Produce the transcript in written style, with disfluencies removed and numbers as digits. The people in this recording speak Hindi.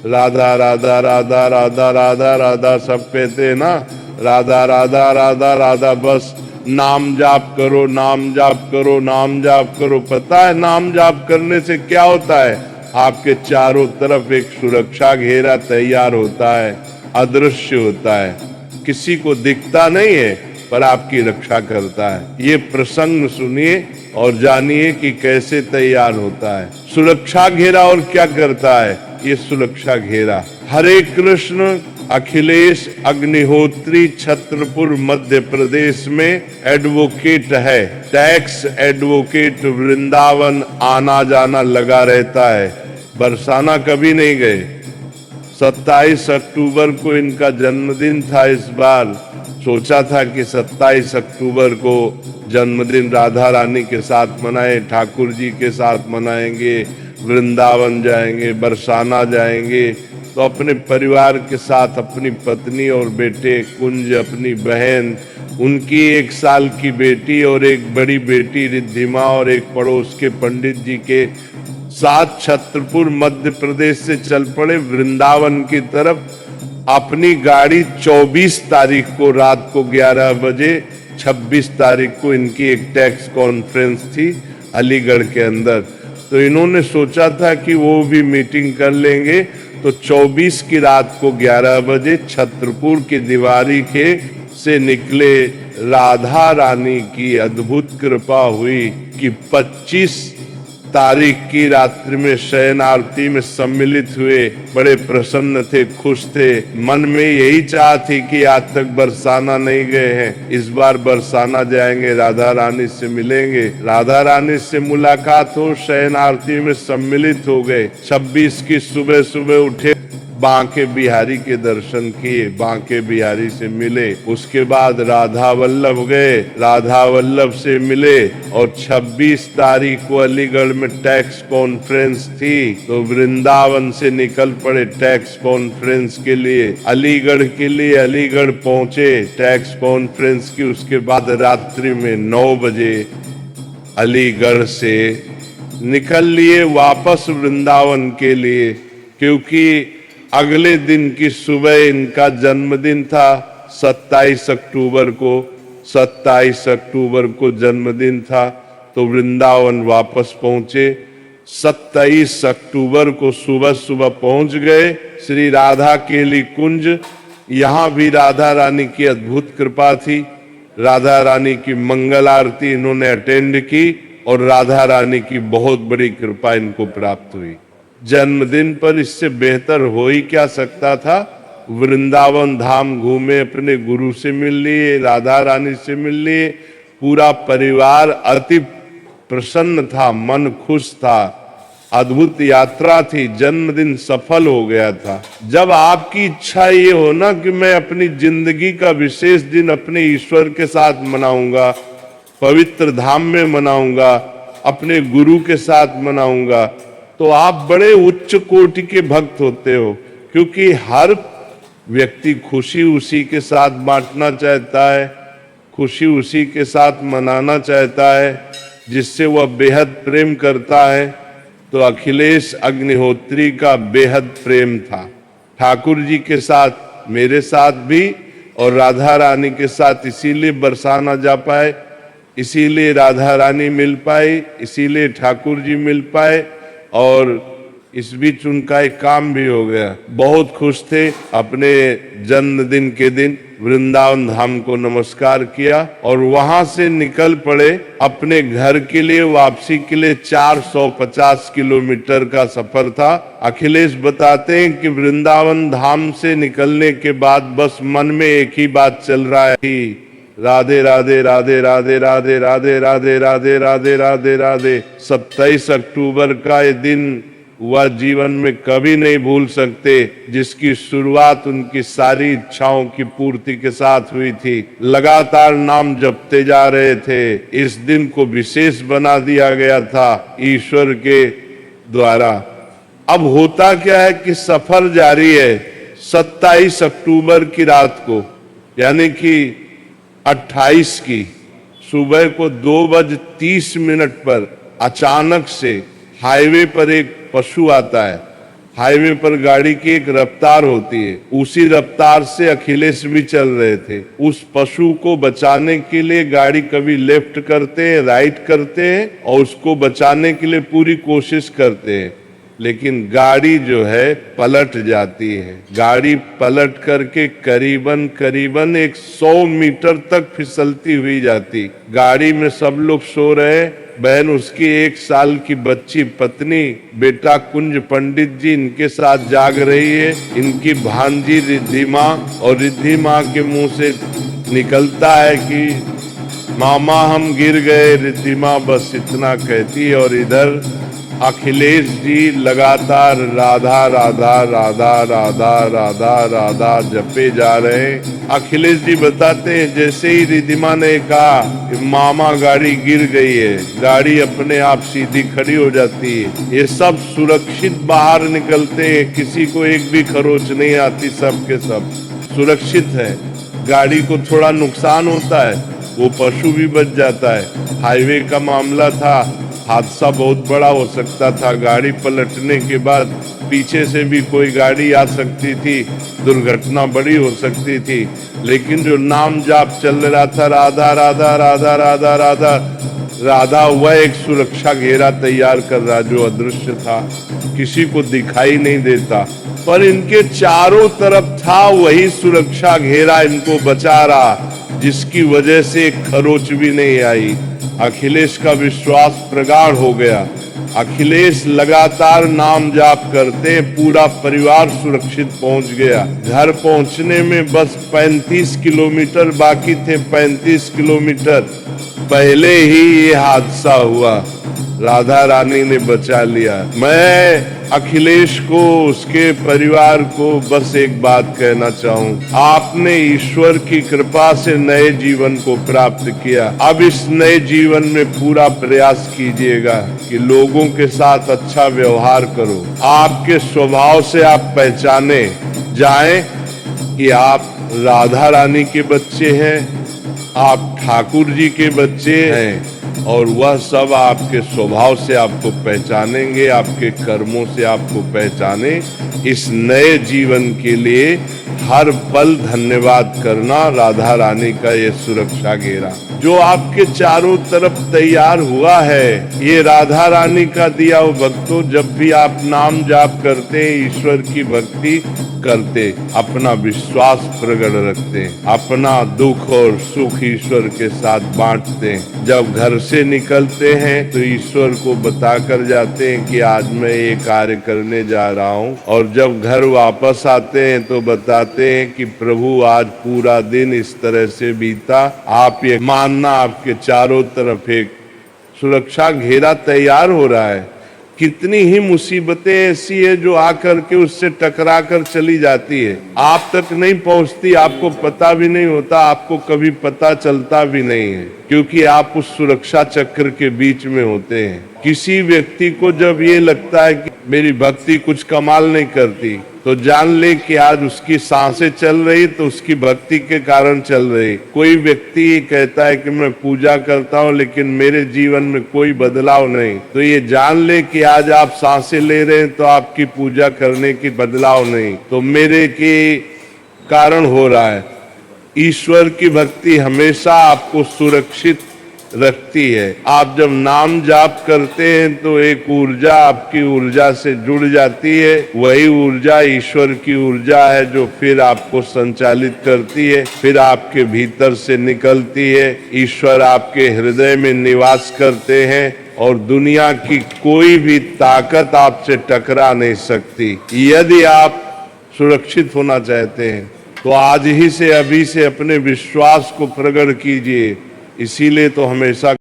राधा राधा राधा राधा राधा राधा सब कहते हैं ना, राधा राधा राधा राधा। बस नाम जाप करो, नाम जाप करो, नाम जाप करो। पता है नाम जाप करने से क्या होता है? आपके चारों तरफ एक सुरक्षा घेरा तैयार होता है, अदृश्य होता है, किसी को दिखता नहीं है पर आपकी रक्षा करता है। ये प्रसंग सुनिए और जानिए कि कैसे तैयार होता है सुरक्षा घेरा। और क्या करता है ये सुरक्षा घेरा? हरे कृष्ण अखिलेश अग्निहोत्री छत्रपुर मध्य प्रदेश में एडवोकेट है, टैक्स एडवोकेट। वृंदावन आना जाना लगा रहता है। बरसाना कभी नहीं गए। 27 अक्टूबर को इनका जन्मदिन था। इस बार सोचा था कि 27 अक्टूबर को जन्मदिन राधा रानी के साथ मनाए, ठाकुर जी के साथ मनाएंगे, वृंदावन जाएंगे, बरसाना जाएंगे। तो अपने परिवार के साथ, अपनी पत्नी और बेटे कुंज, अपनी बहन, उनकी 1 साल की बेटी और एक बड़ी बेटी रिद्धिमा और एक पड़ोस के पंडित जी के साथ छत्रपुर मध्य प्रदेश से चल पड़े वृंदावन की तरफ। अपनी गाड़ी 24 तारीख को रात को 11 बजे, 26 तारीख को इनकी एक टैक्स कॉन्फ्रेंस थी अलीगढ़ के अंदर। तो इन्होंने सोचा था कि वो भी मीटिंग कर लेंगे। तो 24 की रात को 11 बजे छत्रपुर की दीवारी के से निकले। राधा रानी की अद्भुत कृपा हुई कि 25 तारीख की रात्रि में शयन आरती में सम्मिलित हुए। बड़े प्रसन्न थे, खुश थे। मन में यही चाह थी कि आज तक बरसाना नहीं गए हैं, इस बार बरसाना जाएंगे, राधा रानी से मिलेंगे, राधा रानी से मुलाकात हो। शयन आरती में सम्मिलित हो गए। 26 की सुबह सुबह उठे, बांके बिहारी के दर्शन किए, बांके बिहारी से मिले। उसके बाद राधा वल्लभ गए, राधा वल्लभ से मिले। और 26 तारीख को अलीगढ़ में टैक्स कॉन्फ्रेंस थी, तो वृंदावन से निकल पड़े टैक्स कॉन्फ्रेंस के लिए, अलीगढ़ के लिए। अलीगढ़ पहुंचे टैक्स कॉन्फ्रेंस की। उसके बाद रात्रि में 9 बजे अलीगढ़ से निकल लिए वापस वृंदावन के लिए, क्योंकि अगले दिन की सुबह इनका जन्मदिन था। 27 अक्टूबर को, 27 अक्टूबर को जन्मदिन था। तो वृंदावन वापस पहुंचे। 27 अक्टूबर को सुबह सुबह पहुंच गए श्री राधा केली कुंज। यहाँ भी राधा रानी की अद्भुत कृपा थी। राधा रानी की मंगल आरती इन्होंने अटेंड की और राधा रानी की बहुत बड़ी कृपा इनको प्राप्त हुई। जन्मदिन पर इससे बेहतर हो ही क्या सकता था। वृंदावन धाम घूमे, अपने गुरु से मिल लिए, राधा रानी से मिल लिए। पूरा परिवार अति प्रसन्न था, मन खुश था। अद्भुत यात्रा थी, जन्मदिन सफल हो गया था। जब आपकी इच्छा ये हो ना कि मैं अपनी जिंदगी का विशेष दिन अपने ईश्वर के साथ मनाऊंगा, पवित्र धाम में मनाऊंगा, अपने गुरु के साथ मनाऊंगा, तो आप बड़े उच्च कोटि के भक्त होते हो। क्योंकि हर व्यक्ति खुशी उसी के साथ बांटना चाहता है, खुशी उसी के साथ मनाना चाहता है जिससे वह बेहद प्रेम करता है। तो अखिलेश अग्निहोत्री का बेहद प्रेम था ठाकुर जी के साथ, मेरे साथ भी और राधा रानी के साथ। इसीलिए बरसाना जा पाए, इसीलिए राधा रानी मिल पाई, इसीलिए ठाकुर जी मिल पाए। और इस बीच उनका एक काम भी हो गया। बहुत खुश थे। अपने जन्मदिन के दिन वृंदावन धाम को नमस्कार किया और वहां से निकल पड़े अपने घर के लिए। वापसी के लिए 450 किलोमीटर का सफर था। अखिलेश बताते हैं कि वृंदावन धाम से निकलने के बाद बस मन में एक ही बात चल रहा है, राधे राधे राधे राधे राधे राधे राधे राधे राधे राधे राधे। 27 अक्टूबर का ये दिन वह जीवन में कभी नहीं भूल सकते, जिसकी शुरुआत उनकी सारी इच्छाओं की पूर्ति के साथ हुई थी। लगातार नाम जपते जा रहे थे। इस दिन को विशेष बना दिया गया था ईश्वर के द्वारा। अब होता क्या है कि सफर जारी है। 27 अक्टूबर की रात को, यानी कि 28 की सुबह को 2:30 पर अचानक से हाईवे पर एक पशु आता है हाईवे पर गाड़ी की एक रफ्तार होती है, उसी रफ्तार से अखिलेश भी चल रहे थे। उस पशु को बचाने के लिए गाड़ी कभी लेफ्ट करते हैं, राइट करते हैं और उसको बचाने के लिए पूरी कोशिश करते हैं, लेकिन गाड़ी जो है पलट जाती है। गाड़ी पलट करके करीबन करीबन 100 मीटर तक फिसलती हुई जाती। गाड़ी में सब लोग सो रहे, बहन उसकी 1 साल की बच्ची पत्नी बेटा कुंज पंडित जी इनके साथ जाग रही है। इनकी भांजी रिद्धि माँ, और रिद्धि माँ के मुंह से निकलता है कि मामा हम गिर गए। रिद्धि माँ बस इतना कहती है और इधर अखिलेश जी लगातार राधा राधा राधा राधा राधा राधा जपे जा रहे हैं। अखिलेश जी बताते हैं जैसे ही रिद्धिमा ने कहा कि मामा गाड़ी गिर गई है, गाड़ी अपने आप सीधी खड़ी हो जाती है। ये सब सुरक्षित बाहर निकलते हैं, किसी को एक भी खरोच नहीं आती, सब के सब सुरक्षित है। गाड़ी को थोड़ा नुकसान होता है, वो पशु भी बच जाता है। हाईवे का मामला था, हादसा बहुत बड़ा हो सकता था। गाड़ी पलटने के बाद पीछे से भी कोई गाड़ी आ सकती थी, दुर्घटना बड़ी हो सकती थी। लेकिन जो नाम जाप चल रहा था, राधा राधा राधा राधा राधा राधा, वह एक सुरक्षा घेरा तैयार कर रहा जो अदृश्य था, किसी को दिखाई नहीं देता, पर इनके चारों तरफ था वही सुरक्षा घेरा इनको बचा रहा, जिसकी वजह से एक खरोच भी नहीं आई। अखिलेश का विश्वास प्रगाढ़ हो गया। अखिलेश लगातार नाम जाप करते, पूरा परिवार सुरक्षित पहुंच गया। घर पहुंचने में बस 35 किलोमीटर बाकी थे। 35 किलोमीटर पहले ही ये हादसा हुआ। राधा रानी ने बचा लिया। मैं अखिलेश को, उसके परिवार को बस एक बात कहना चाहूं, आपने ईश्वर की कृपा से नए जीवन को प्राप्त किया। अब इस नए जीवन में पूरा प्रयास कीजिएगा कि लोगों के साथ अच्छा व्यवहार करो। आपके स्वभाव से आप पहचाने जाएं कि आप राधा रानी के बच्चे हैं, आप ठाकुर जी के बच्चे हैं, और वह सब आपके स्वभाव से आपको पहचानेंगे, आपके कर्मों से आपको पहचाने। इस नए जीवन के लिए हर पल धन्यवाद करना राधा रानी का ये सुरक्षा घेरा जो आपके चारों तरफ तैयार हुआ है। ये राधा रानी का दिया हुआ भक्तों, जब भी आप नाम जाप करते, ईश्वर की भक्ति करते, अपना विश्वास प्रकट रखते, अपना दुख और सुख ईश्वर के साथ बांटते। जब घर से निकलते हैं तो ईश्वर को बता कर जाते हैं कि आज मैं ये कार्य करने जा रहा हूँ, और जब घर वापस आते हैं तो बताते हैं कि प्रभु आज पूरा दिन इस तरह से बीता। आप ये मानना आपके चारों तरफ एक सुरक्षा घेरा तैयार हो रहा है। कितनी ही मुसीबतें ऐसी है जो आकर के उससे टकरा कर चली जाती है, आप तक नहीं पहुंचती, आपको पता भी नहीं होता, आपको कभी पता चलता भी नहीं है, क्योंकि आप उस सुरक्षा चक्र के बीच में होते हैं। किसी व्यक्ति को जब ये लगता है कि मेरी भक्ति कुछ कमाल नहीं करती, तो जान ले कि आज उसकी सांसें चल रही तो उसकी भक्ति के कारण चल रही। कोई व्यक्ति कहता है कि मैं पूजा करता हूँ लेकिन मेरे जीवन में कोई बदलाव नहीं, तो ये जान ले कि आज आप सांसें ले रहे हैं तो आपकी पूजा करने की बदलाव नहीं, तो मेरे के कारण हो रहा है। ईश्वर की भक्ति हमेशा आपको सुरक्षित रखती है। आप जब नाम जाप करते हैं तो एक ऊर्जा आपकी ऊर्जा से जुड़ जाती है, वही ऊर्जा ईश्वर की ऊर्जा है जो फिर आपको संचालित करती है, फिर आपके भीतर से निकलती है। ईश्वर आपके हृदय में निवास करते हैं और दुनिया की कोई भी ताकत आपसे टकरा नहीं सकती। यदि आप सुरक्षित होना चाहते हैं तो आज ही से, अभी से अपने विश्वास को प्रकट कीजिए। इसीलिए तो हमेशा